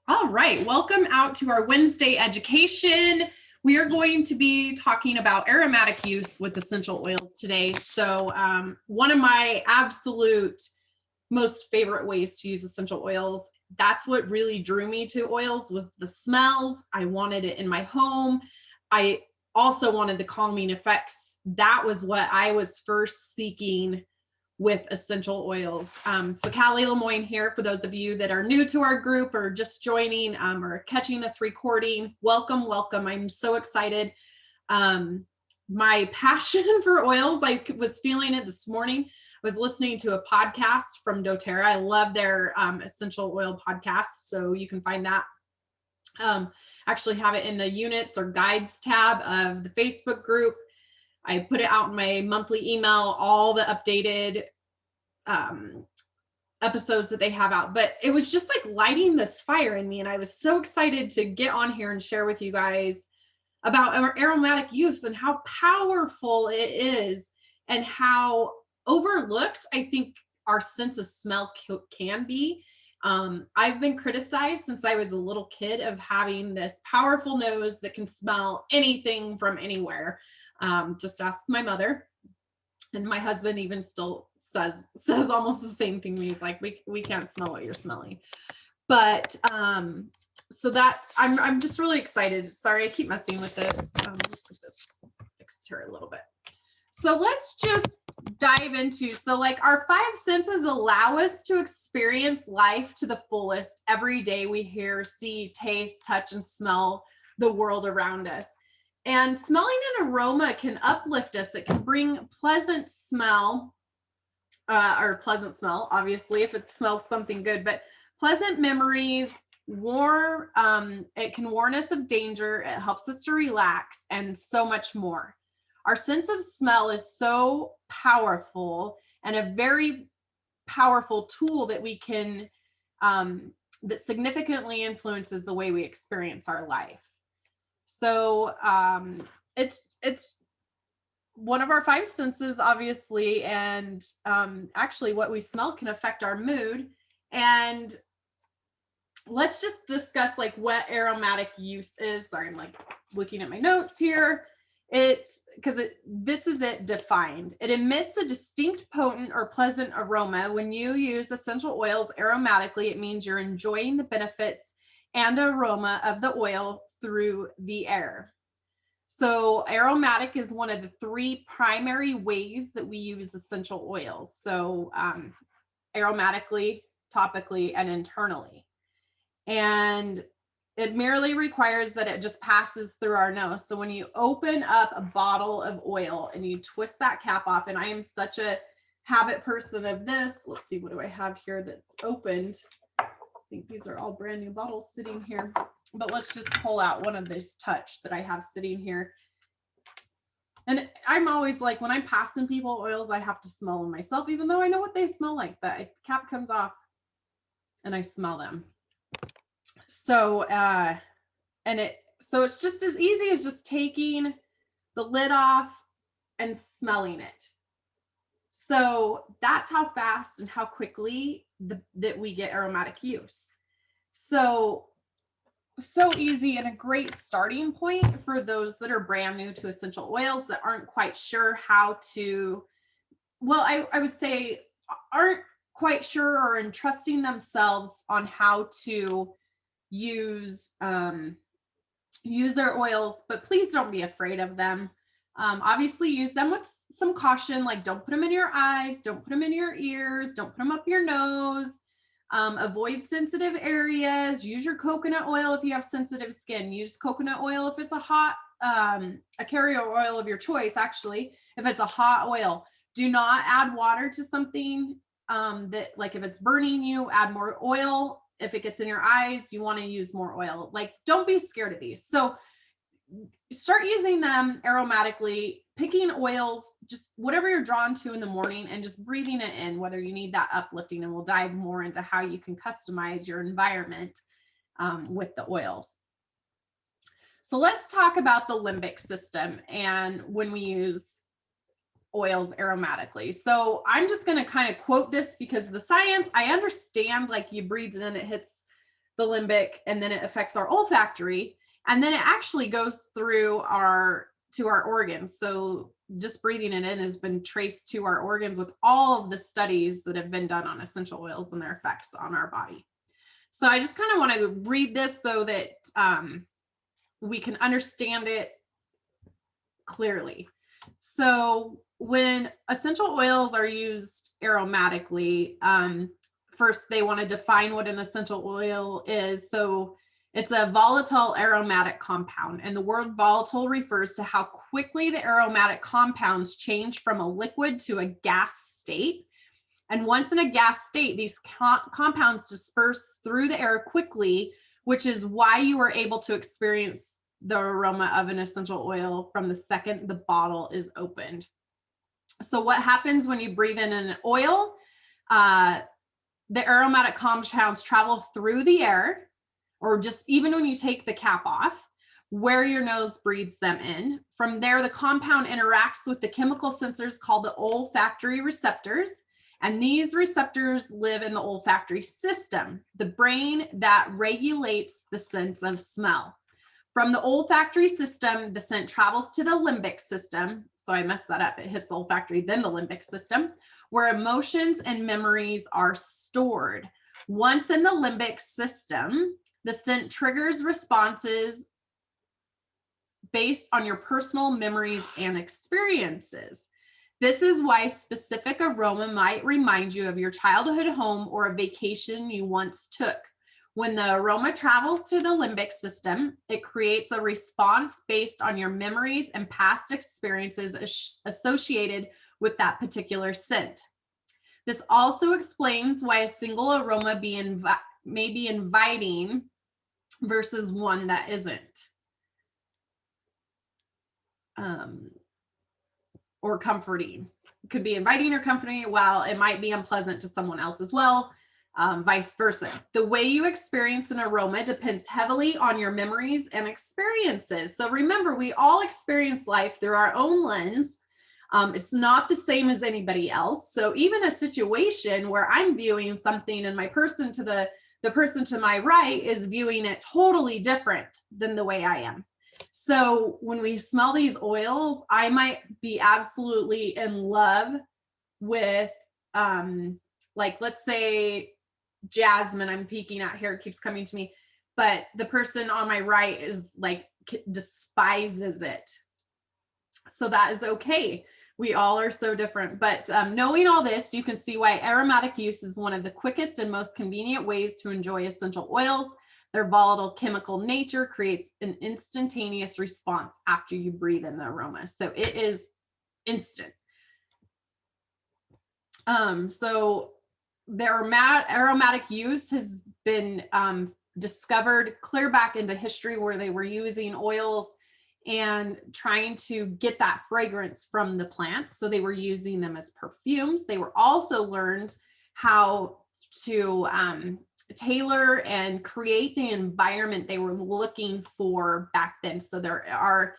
All right, welcome out to our Wednesday education. We are going to be talking about aromatic use with essential oils today. So one of my absolute most favorite ways to use essential oils, that's what really drew me to oils, was the smells. I wanted it in my home. I also wanted the calming effects. That was what I was first seeking with essential oils. So Callie Lemoyne here, for those of you that are new to our group or just joining or catching this recording, welcome, welcome. I'm so excited. My passion for oils, I was feeling it this morning. I was listening to a podcast from doTERRA. I love their essential oil podcast, so you can find that. Actually have it in the units or guides tab of the Facebook group. I put it out in my monthly email, all the updated episodes that they have out, but it was just like lighting this fire in me. And I was so excited to get on here and share with you guys about our aromatic use and how powerful it is and how overlooked I think our sense of smell can be. I've been criticized since I was a little kid of having this powerful nose that can smell anything from anywhere. Just ask my mother, and my husband even still says almost the same thing to me. He's like, we can't smell what you're smelling. But so that I'm just really excited. Sorry, I keep messing with this. Let's get this fixed here a little bit. So let's just dive into, so like our five senses allow us to experience life to the fullest. Every day we hear, see, taste, touch, and smell the world around us. And smelling an aroma can uplift us. It can bring pleasant smell, obviously, if it smells something good, but pleasant memories, it can warn us of danger. It helps us to relax, and so much more. Our sense of smell is so powerful and a very powerful tool that we can, that significantly influences the way we experience our life. So it's one of our five senses, obviously, and actually what we smell can affect our mood. And let's just discuss like what aromatic use is. Sorry, I'm like looking at my notes here. It's because this is it defined. It emits a distinct, potent, or pleasant aroma. When you use essential oils aromatically, it means you're enjoying the benefits and aroma of the oil through the air. So aromatic is one of the three primary ways that we use essential oils. So aromatically, topically, and internally. And it merely requires that it just passes through our nose. So when you open up a bottle of oil and you twist that cap off, and I am such a habit person of this. Let's see, what do I have here that's opened? I think these are all brand new bottles sitting here, but let's just pull out one of these touch that I have sitting here. And I'm always like, when I'm passing people oils, I have to smell them myself, even though I know what they smell like. The cap comes off and I smell them. So, so it's just as easy as just taking the lid off and smelling it. So that's how fast and how quickly that we get aromatic use. So easy and a great starting point for those that are brand new to essential oils, that aren't quite sure how to, well, I would say aren't quite sure or entrusting themselves on how to use their oils, but please don't be afraid of them. Obviously use them with some caution, like don't put them in your eyes, don't put them in your ears, don't put them up your nose. Avoid sensitive areas. Use your coconut oil if you have sensitive skin. Use coconut oil if it's a hot, a carrier oil of your choice, actually, if it's a hot oil. Do not add water to something that, like if it's burning you, add more oil. If it gets in your eyes, you want to use more oil. Like, don't be scared of these. So start using them aromatically, picking oils, just whatever you're drawn to in the morning, and just breathing it in, whether you need that uplifting. And we'll dive more into how you can customize your environment with the oils. So let's talk about the limbic system and when we use oils aromatically. So I'm just going to kind of quote this because the science, I understand, like you breathe in, it hits the limbic, and then it affects our olfactory, and then it actually goes through to our organs. So just breathing it in has been traced to our organs with all of the studies that have been done on essential oils and their effects on our body. So I just kind of want to read this so that we can understand it clearly. So when essential oils are used aromatically, first they want to define what an essential oil is. So it's a volatile aromatic compound, and the word volatile refers to how quickly the aromatic compounds change from a liquid to a gas state. And once in a gas state, these compounds disperse through the air quickly, which is why you are able to experience the aroma of an essential oil from the second the bottle is opened. So what happens when you breathe in an oil? The aromatic compounds travel through the air, or just even when you take the cap off, where your nose breathes them in. From there, the compound interacts with the chemical sensors called the olfactory receptors. And these receptors live in the olfactory system, the brain that regulates the sense of smell. From the olfactory system, the scent travels to the limbic system. So I messed that up. It hits the olfactory, then the limbic system, where emotions and memories are stored. Once in the limbic system, the scent triggers responses based on your personal memories and experiences. This is why specific aroma might remind you of your childhood home or a vacation you once took. When the aroma travels to the limbic system, it creates a response based on your memories and past experiences associated with that particular scent. This also explains why a single aroma may be inviting versus one that isn't. Or comforting. It could be inviting or comforting, while it might be unpleasant to someone else as well, vice versa. The way you experience an aroma depends heavily on your memories and experiences. So remember, we all experience life through our own lens. It's not the same as anybody else. So even a situation where I'm viewing something and my person to the person to my right is viewing it totally different than the way I am. So when we smell these oils, I might be absolutely in love with, like, let's say jasmine, I'm peeking at here, it keeps coming to me, but the person on my right is like, despises it. So that is okay. We all are so different. But knowing all this, you can see why aromatic use is one of the quickest and most convenient ways to enjoy essential oils. Their volatile chemical nature creates an instantaneous response after you breathe in the aroma. So it is instant. So their aromatic use has been discovered clear back into history, where they were using oils and trying to get that fragrance from the plants. So they were using them as perfumes. They were also learned how to tailor and create the environment they were looking for back then. So there are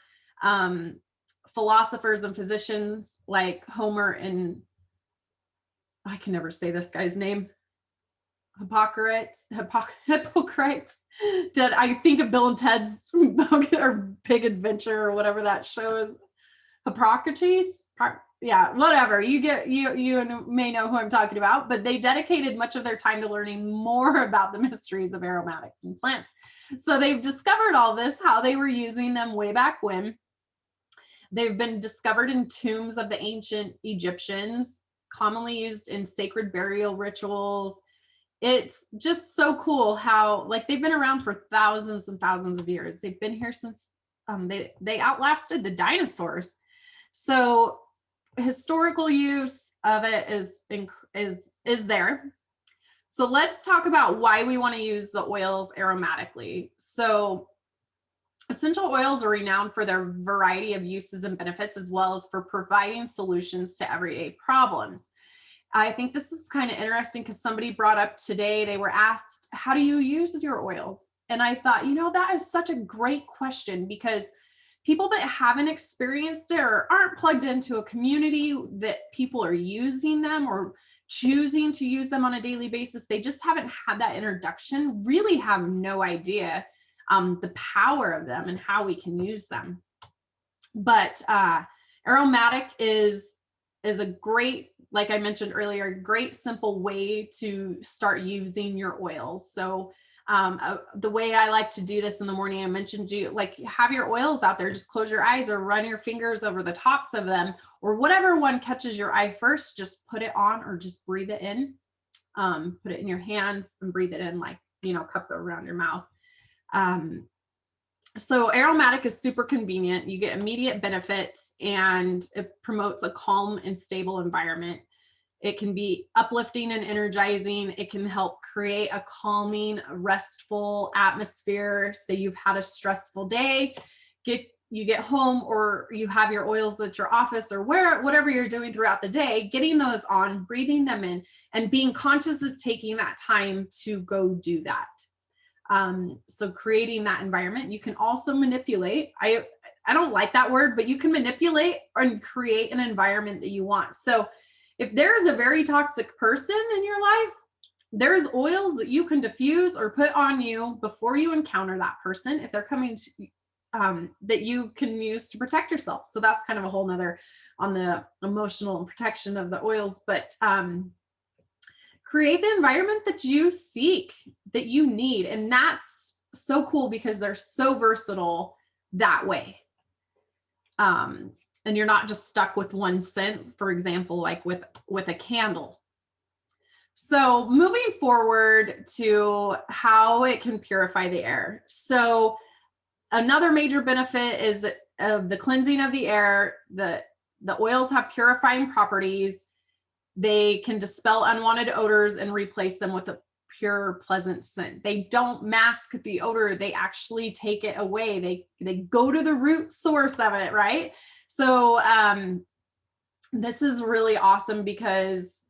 philosophers and physicians like Homer and, I can never say this guy's name, Hippocrates. Did I think of Bill and Ted's or Big Adventure or whatever that show is? Hippocrates? Yeah, whatever. You may know who I'm talking about, but they dedicated much of their time to learning more about the mysteries of aromatics and plants. So they've discovered all this, how they were using them way back when. They've been discovered in tombs of the ancient Egyptians, commonly used in sacred burial rituals. It's just so cool how, like, they've been around for thousands and thousands of years. They've been here since they outlasted the dinosaurs. So historical use of it is there. So let's talk about why we want to use the oils aromatically. So essential oils are renowned for their variety of uses and benefits, as well as for providing solutions to everyday problems. I think this is kind of interesting because somebody brought up today, they were asked, how do you use your oils? And I thought, that is such a great question, because people that haven't experienced it or aren't plugged into a community that people are using them, or choosing to use them on a daily basis, they just haven't had that introduction, really have no idea the power of them and how we can use them. But Aromatic is a great, like I mentioned earlier, great simple way to start using your oils. So the way I like to do this in the morning, I mentioned, you like have your oils out there, just close your eyes or run your fingers over the tops of them, or whatever one catches your eye first, just put it on or just breathe it in. Put it in your hands and breathe it in, like, you know, cup it around your mouth. So Aromatic is super convenient. You get immediate benefits and it promotes a calm and stable environment. It can be uplifting and energizing. It can help create a calming, restful atmosphere. Say you've had a stressful day, you get home or you have your oils at your office or whatever you're doing throughout the day, getting those on, breathing them in, and being conscious of taking that time to go do that. So creating that environment. You can also manipulate. I don't like that word, but you can manipulate and create an environment that you want. So if there's a very toxic person in your life, there's oils that you can diffuse or put on you before you encounter that person, if they're coming to, that you can use to protect yourself. So that's kind of a whole nother on the emotional protection of the oils, but create the environment that you seek, that you need. And that's so cool because they're so versatile that way. And you're not just stuck with one scent, for example, like with a candle. So moving forward to how it can purify the air. So another major benefit is of the cleansing of the air. The oils have purifying properties. They can dispel unwanted odors and replace them with a pure, pleasant scent. They don't mask the odor. They actually take it away. They go to the root source of it, right? So this is really awesome because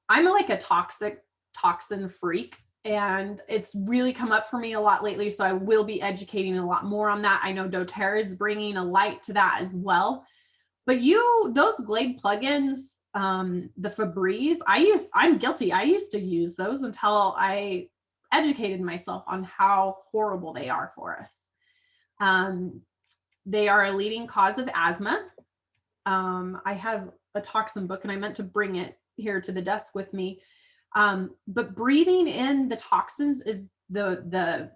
I'm like a toxin freak, and it's really come up for me a lot lately. So I will be educating a lot more on that. I know doTERRA is bringing a light to that as well. But those Glade plugins, the Febreze, I'm guilty. I used to use those until I educated myself on how horrible they are for us. They are a leading cause of asthma. I have a toxin book and I meant to bring it here to the desk with me. But breathing in the toxins is the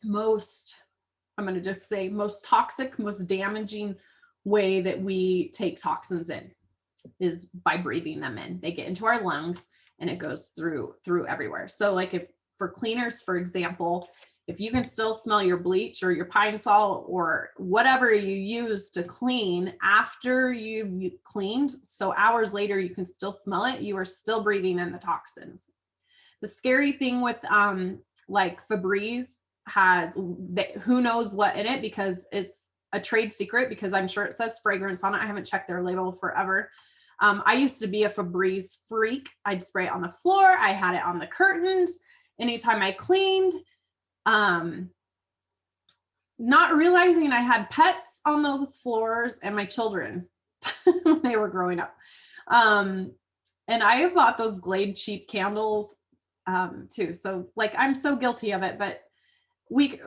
most, I'm going to just say, most toxic, most damaging way that we take toxins in is by breathing them in. They get into our lungs and it goes through everywhere. So like if for cleaners, for example, if you can still smell your bleach or your pine sol or whatever you use to clean after you've cleaned, so hours later you can still smell it, you are still breathing in the toxins. The scary thing with like Febreze has who knows what in it, because it's a trade secret, because I'm sure it says fragrance on it. I haven't checked their label forever. I used to be a Febreze freak. I'd spray it on the floor. I had it on the curtains anytime I cleaned. Not realizing I had pets on those floors and my children when they were growing up. And I bought those Glade cheap candles too. So like, I'm so guilty of it, but we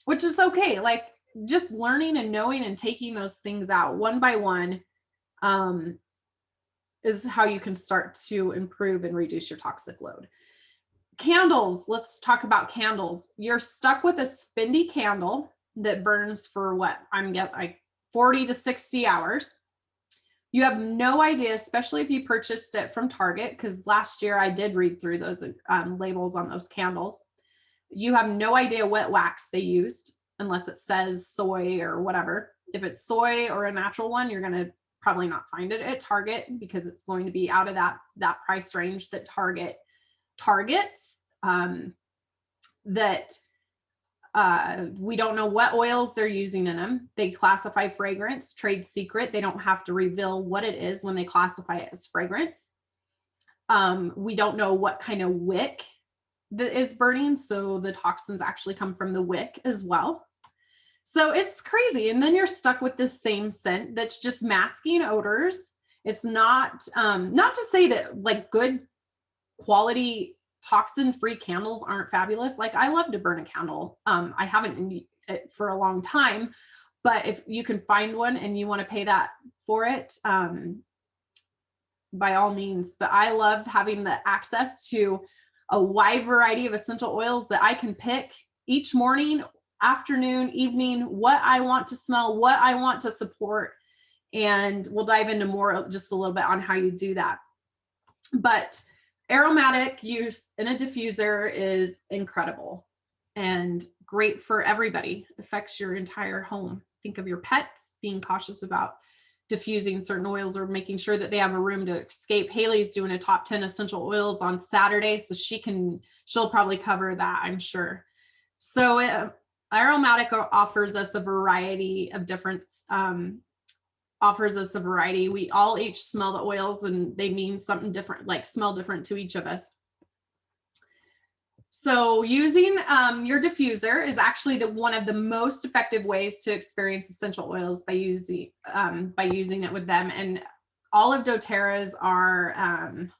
which is okay. Like just learning and knowing and taking those things out one by one is how you can start to improve and reduce your toxic load. Candles, let's talk about candles. You're stuck with a spendy candle that burns for what? I'm getting like 40 to 60 hours. You have no idea, especially if you purchased it from Target, because last year I did read through those labels on those candles. You have no idea what wax they used unless it says soy or whatever. If it's soy or a natural one, you're going to probably not find it at Target because it's going to be out of that price range that Target targets. We don't know what oils they're using in them. They classify fragrance, trade secret. They don't have to reveal what it is when they classify it as fragrance. We don't know what kind of wick that is burning. So the toxins actually come from the wick as well. So it's crazy. And then you're stuck with this same scent that's just masking odors. It's not, not to say that like good quality toxin-free candles aren't fabulous. Like I love to burn a candle. I haven't for a long time, but if you can find one and you want to pay that for it, by all means. But I love having the access to a wide variety of essential oils that I can pick each morning, afternoon, evening, what I want to smell, what I want to support. And we'll dive into more just a little bit on how you do that. But aromatic use in a diffuser is incredible and great for everybody. It affects your entire home. Think of your pets, being cautious about diffusing certain oils or making sure that they have a room to escape. Haley's doing a top 10 essential oils on Saturday, so she'll probably cover that, I'm sure. So aromatic offers us a variety of different we all each smell the oils and they mean something different, like smell different to each of us. So using your diffuser is actually one of the most effective ways to experience essential oils by using it with them. And all of doTERRA's are,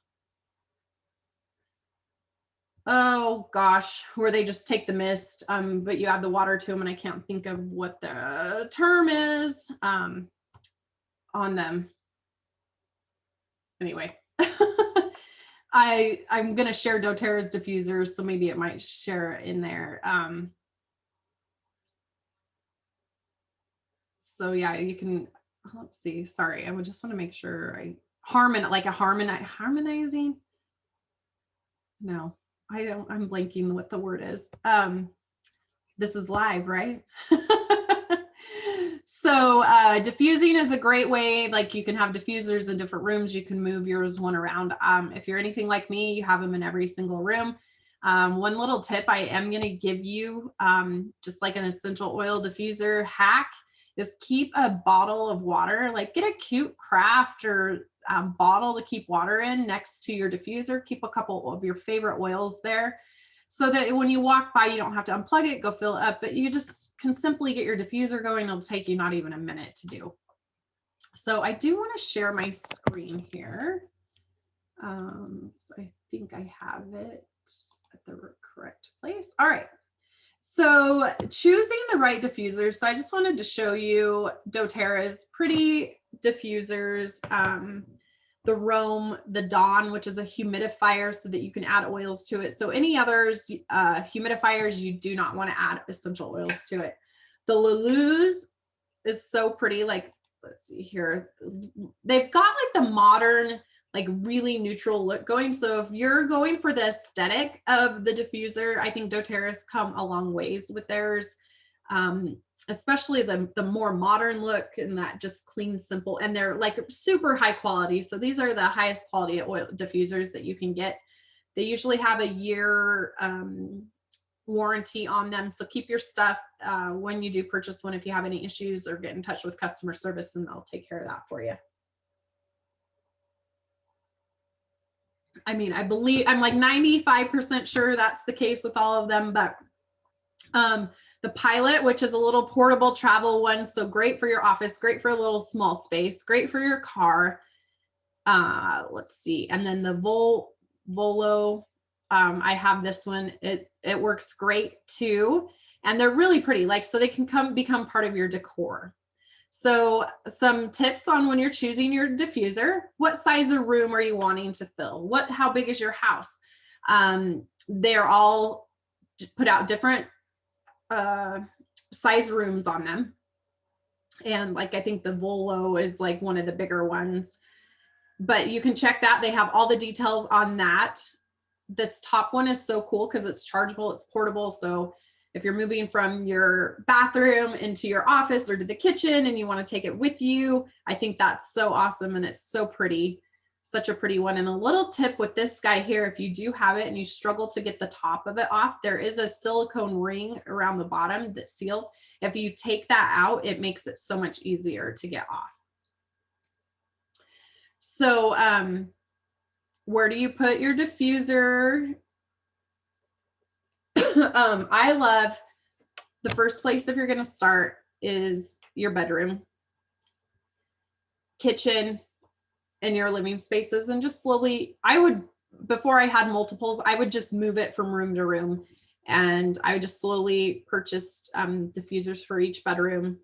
oh gosh, where they just take the mist, but you add the water to them, and I can't think of what the term is on them. Anyway. I'm going to share doTERRA's diffusers, so maybe it might share in there. So yeah, you can, let's see, sorry, I would just want to make sure harmonizing. No, I'm blanking what the word is. This is live, right? So diffusing is a great way. Like you can have diffusers in different rooms. You can move yours one around. If you're anything like me, you have them in every single room. One little tip I am going to give you, just like an essential oil diffuser hack, is keep a bottle of water. Like get a cute craft or bottle to keep water in next to your diffuser. Keep a couple of your favorite oils there, so that when you walk by, you don't have to unplug it, go fill it up, but you just can simply get your diffuser going. It'll take you not even a minute to do. So I do want to share my screen here. So I think I have it at the correct place. All right. So choosing the right diffuser. So I just wanted to show you doTERRA's pretty diffusers. The Rome, the Dawn, which is a humidifier so that you can add oils to it. So any others, humidifiers, you do not want to add essential oils to it. The Lulus is so pretty. Like, let's see here. They've got like the modern, like really neutral look going. So if you're going for the aesthetic of the diffuser, I think doTERRA's come a long ways with theirs. Especially the more modern look and that just clean, simple, and they're like super high quality. So these are the highest quality oil diffusers that you can get. They usually have a year warranty on them. So keep your stuff when you do purchase one. If you have any issues, or get in touch with customer service and they'll take care of that for you. I mean, I'm like 95% sure that's the case with all of them, but the Pilot, which is a little portable travel one. So great for your office, great for a little small space, great for your car. Let's see. And then the Volo, I have this one. It works great too. And they're really pretty, like, so they can become part of your decor. So some tips on when you're choosing your diffuser: what size of room are you wanting to fill? How big is your house? They're all put out different size rooms on them. And like, I think the Volo is like one of the bigger ones, but you can check that. They have all the details on that. This top one is so cool because it's chargeable, it's portable. So if you're moving from your bathroom into your office or to the kitchen and you want to take it with you, I think that's so awesome. And it's so pretty. Such a pretty one. And a little tip with this guy here, if you do have it and you struggle to get the top of it off, there is a silicone ring around the bottom that seals. If you take that out, it makes it so much easier to get off. So where do you put your diffuser? I love the first place, if you're going to start, is your bedroom, kitchen, in your living spaces, and just slowly, before I had multiples, I would just move it from room to room, and I just slowly purchased diffusers for each bedroom,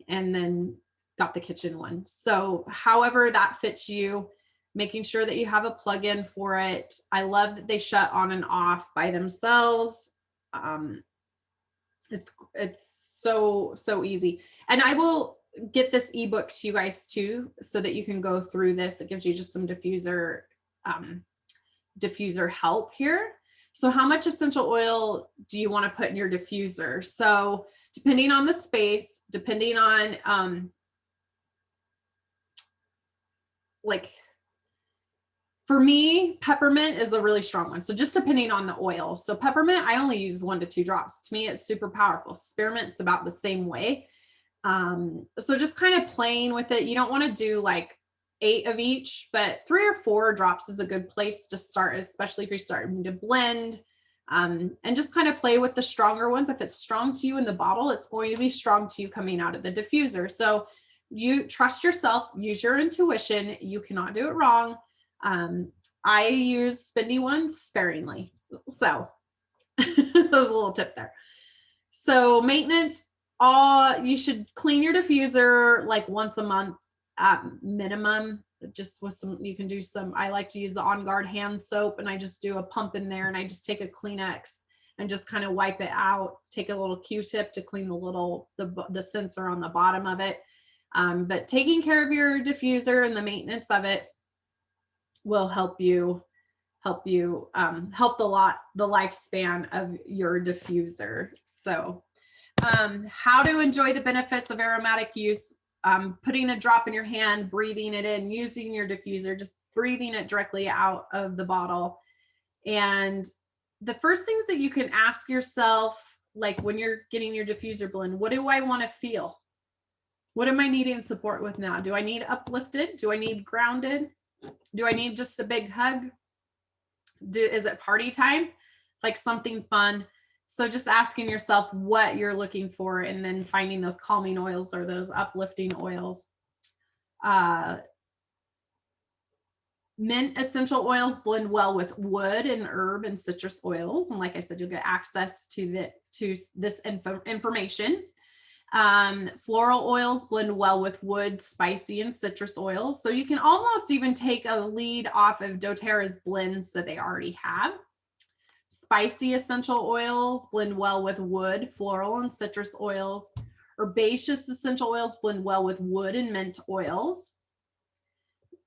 and then got the kitchen one. So however that fits you, making sure that you have a plug-in for it. I love that they shut on and off by themselves. It's so easy. And I will get this ebook to you guys too, so that you can go through this. It gives you just some diffuser help here. So how much essential oil do you want to put in your diffuser? So depending on the space, depending on like, for me, peppermint is a really strong one. So just depending on the oil. So peppermint, I only use 1 to 2 drops. To me, it's super powerful. Spearmint's about the same way. So just kind of playing with it. You don't want to do like 8 of each, but 3 or 4 drops is a good place to start, especially if you're starting to blend. And just kind of play with the stronger ones. If it's strong to you in the bottle, it's going to be strong to you coming out of the diffuser. So you trust yourself, use your intuition. You cannot do it wrong. I use spendy ones sparingly. So that was a little tip there. So maintenance, you should clean your diffuser like once a month at minimum. Just with some, you can do some, I like to use the On Guard hand soap, and I just do a pump in there, and I just take a Kleenex and just kind of wipe it out. Take a little Q-tip to clean the sensor on the bottom of it. But taking care of your diffuser and the maintenance of it will help the lifespan of your diffuser. So how to enjoy the benefits of aromatic use: putting a drop in your hand, breathing it in, using your diffuser, just breathing it directly out of the bottle. And the first things that you can ask yourself, like when you're getting your diffuser blend, what do I want to feel? What am I needing support with now? Do I need uplifted? Do I need grounded? Do I need just a big hug? Is it party time? Like something fun? So just asking yourself what you're looking for, and then finding those calming oils or those uplifting oils. Mint essential oils blend well with wood and herb and citrus oils. And like I said, you'll get access to this information. Floral oils blend well with wood, spicy, and citrus oils. So you can almost even take a lead off of doTERRA's blends that they already have. Spicy essential oils blend well with wood, floral, and citrus oils. Herbaceous essential oils blend well with wood and mint oils.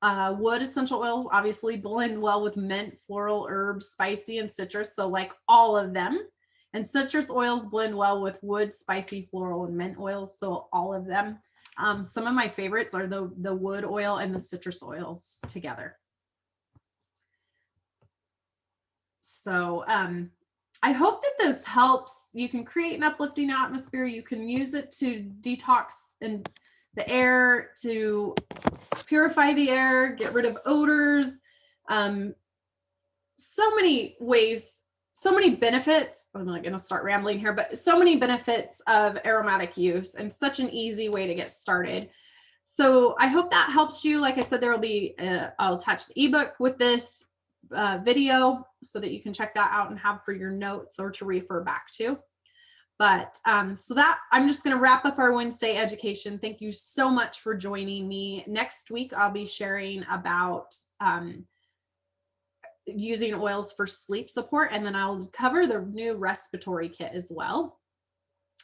Wood essential oils obviously blend well with mint, floral, herbs, spicy, and citrus. So like all of them. And citrus oils blend well with wood, spicy, floral, and mint oils. So all of them. Some of my favorites are the wood oil and the citrus oils together. So I hope that this helps. You can create an uplifting atmosphere. You can use it to detox and the air, to purify the air, get rid of odors. So many ways, so many benefits. I'm not going to start rambling here, but so many benefits of aromatic use, and such an easy way to get started. So I hope that helps you. Like I said, there will be, I'll attach the ebook with this video so that you can check that out and have for your notes or to refer back to. But so that I'm just going to wrap up our Wednesday education. Thank you so much for joining me. Next week, I'll be sharing about using oils for sleep support. And then I'll cover the new respiratory kit as well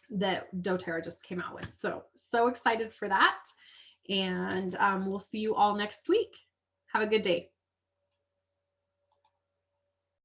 that doTERRA just came out with. So excited for that. And we'll see you all next week. Have a good day.